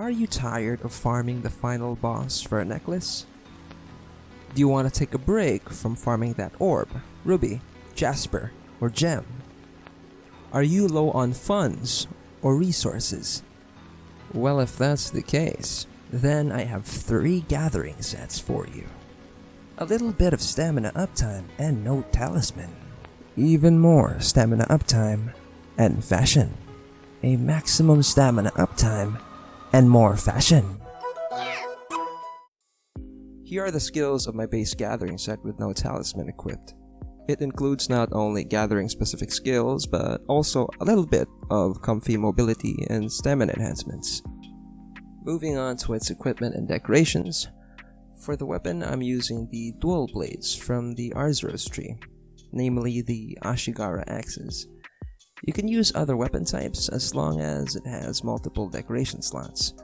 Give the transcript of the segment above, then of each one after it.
Are you tired of farming the final boss for a necklace? Do you want to take a break from farming that orb, ruby, jasper, or gem? Are you low on funds or resources? Well, if that's the case, then I have 3 gathering sets for you. A little bit of stamina uptime and no talisman. Even more stamina uptime and fashion. A maximum stamina uptime and more fashion. Here are the skills of my base gathering set with no talisman equipped. It includes not only gathering specific skills, but also a little bit of comfy mobility and stamina enhancements. Moving on to its equipment and decorations. For the weapon, I'm using the dual blades from the Arzros tree, namely the Ashigara axes. You can use other weapon types as long as it has multiple decoration slots.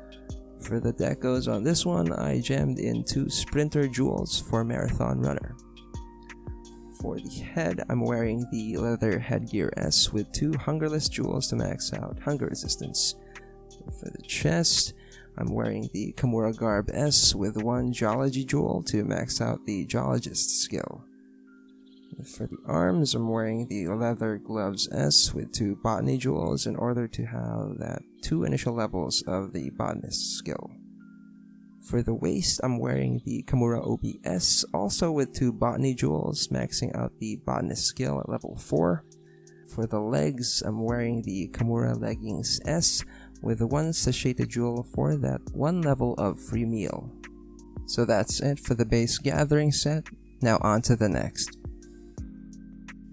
For the decos on this one, I jammed in 2 sprinter jewels for Marathon Runner. For the head, I'm wearing the leather headgear S with 2 hungerless jewels to max out hunger resistance. For the chest, I'm wearing the Kimura Garb S with 1 geology jewel to max out the geologist skill. For the arms, I'm wearing the leather gloves S with 2 botany jewels in order to have that 2 initial levels of the botanist skill. For the waist, I'm wearing the Kimura OBS, also with 2 botany jewels, maxing out the botanist skill at level 4. For the legs, I'm wearing the Kimura Leggings S with 1 satiated jewel for that 1 level of free meal. So that's it for the base gathering set. Now on to the next.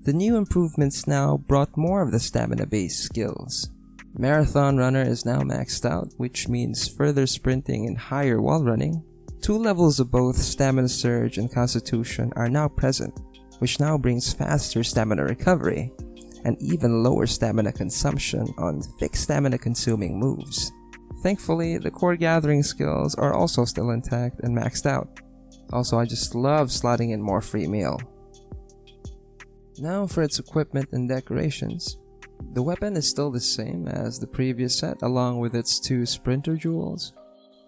The new improvements now brought more of the stamina-based skills. Marathon Runner is now maxed out, which means further sprinting and higher wall running. 2 levels of both Stamina Surge and Constitution are now present, which now brings faster stamina recovery, and even lower stamina consumption on fixed stamina consuming moves. Thankfully, the core gathering skills are also still intact and maxed out. Also, I just love slotting in more free meal. Now for its equipment and decorations. The weapon is still the same as the previous set along with its 2 sprinter jewels.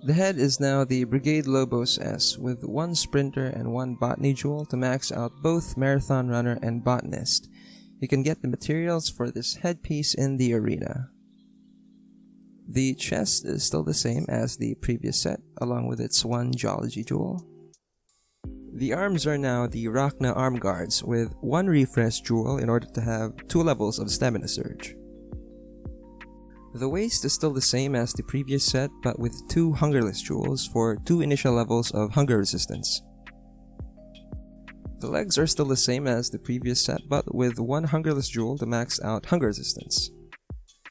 The head is now the Brigade Lobos S with 1 sprinter and 1 botany jewel to max out both Marathon Runner and Botanist. You can get the materials for this headpiece in the arena. The chest is still the same as the previous set along with its 1 geology jewel. The arms are now the Rachna arm guards with 1 refresh jewel in order to have 2 levels of stamina surge. The waist is still the same as the previous set but with 2 hungerless jewels for 2 initial levels of hunger resistance. The legs are still the same as the previous set but with 1 hungerless jewel to max out hunger resistance.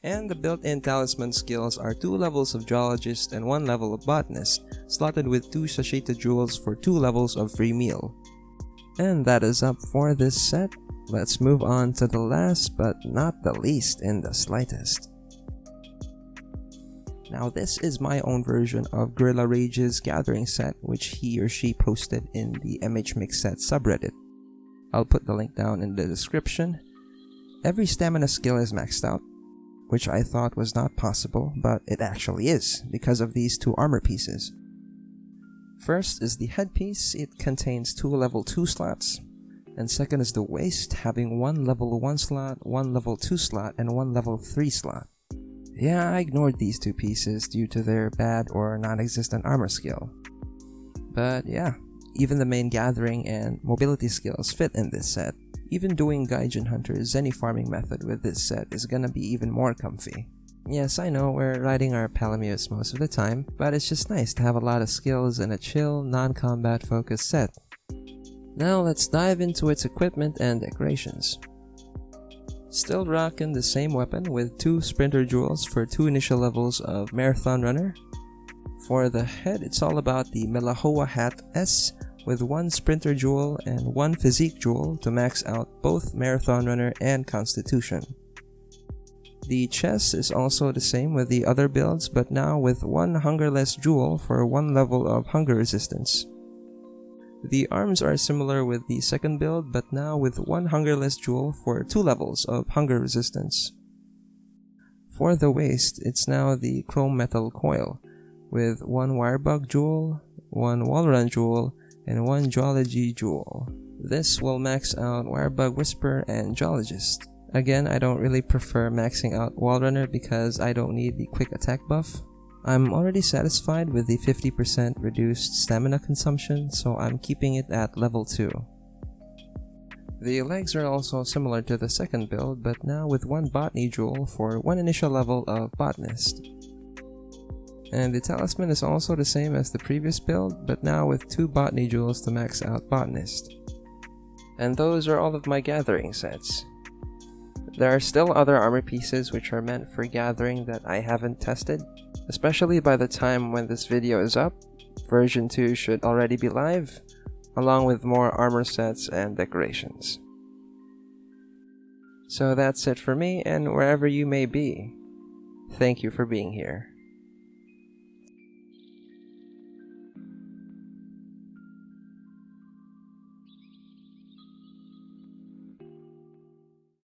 And the built-in talisman skills are 2 levels of geologist and 1 level of botanist, slotted with 2 satiated jewels for 2 levels of free meal. And that is up for this set. Let's move on to the last but not the least in the slightest. Now this is my own version of Gorilla Rage's gathering set, which he or she posted in the MH Mix Set subreddit. I'll put the link down in the description. Every stamina skill is maxed out, which I thought was not possible, but it actually is, because of these 2 armor pieces. First is the headpiece. It contains 2 level 2 slots, and second is the waist, having 1 level 1 slot, 1 level 2 slot, and 1 level 3 slot. Yeah, I ignored these 2 pieces due to their bad or non-existent armor skill. But yeah, even the main gathering and mobility skills fit in this set. Even doing Gaijin Hunter's Zenny farming method with this set is gonna be even more comfy. Yes, I know we're riding our Palameus most of the time, but it's just nice to have a lot of skills in a chill, non-combat focused set. Now let's dive into its equipment and decorations. Still rocking the same weapon with 2 sprinter jewels for 2 initial levels of Marathon Runner. For the head, it's all about the Melahoa Hat S with 1 sprinter jewel and 1 physique jewel to max out both Marathon Runner and Constitution. The chest is also the same with the other builds, but now with 1 hungerless jewel for 1 level of hunger resistance. The arms are similar with the second build, but now with 1 hungerless jewel for 2 levels of hunger resistance. For the waist, it's now the chrome metal coil, with 1 Wirebug Jewel, 1 Wallrun Jewel, and 1 Geology Jewel. This will max out Wirebug Whisper and Geologist. Again, I don't really prefer maxing out Wallrunner because I don't need the quick attack buff. I'm already satisfied with the 50% reduced stamina consumption, so I'm keeping it at level 2. The legs are also similar to the second build, but now with 1 Botany Jewel for 1 initial level of Botanist. And the talisman is also the same as the previous build, but now with 2 Botany Jewels to max out Botanist. And those are all of my gathering sets. There are still other armor pieces which are meant for gathering that I haven't tested, especially by the time when this video is up. Version 2 should already be live, along with more armor sets and decorations. So that's it for me, and wherever you may be, thank you for being here.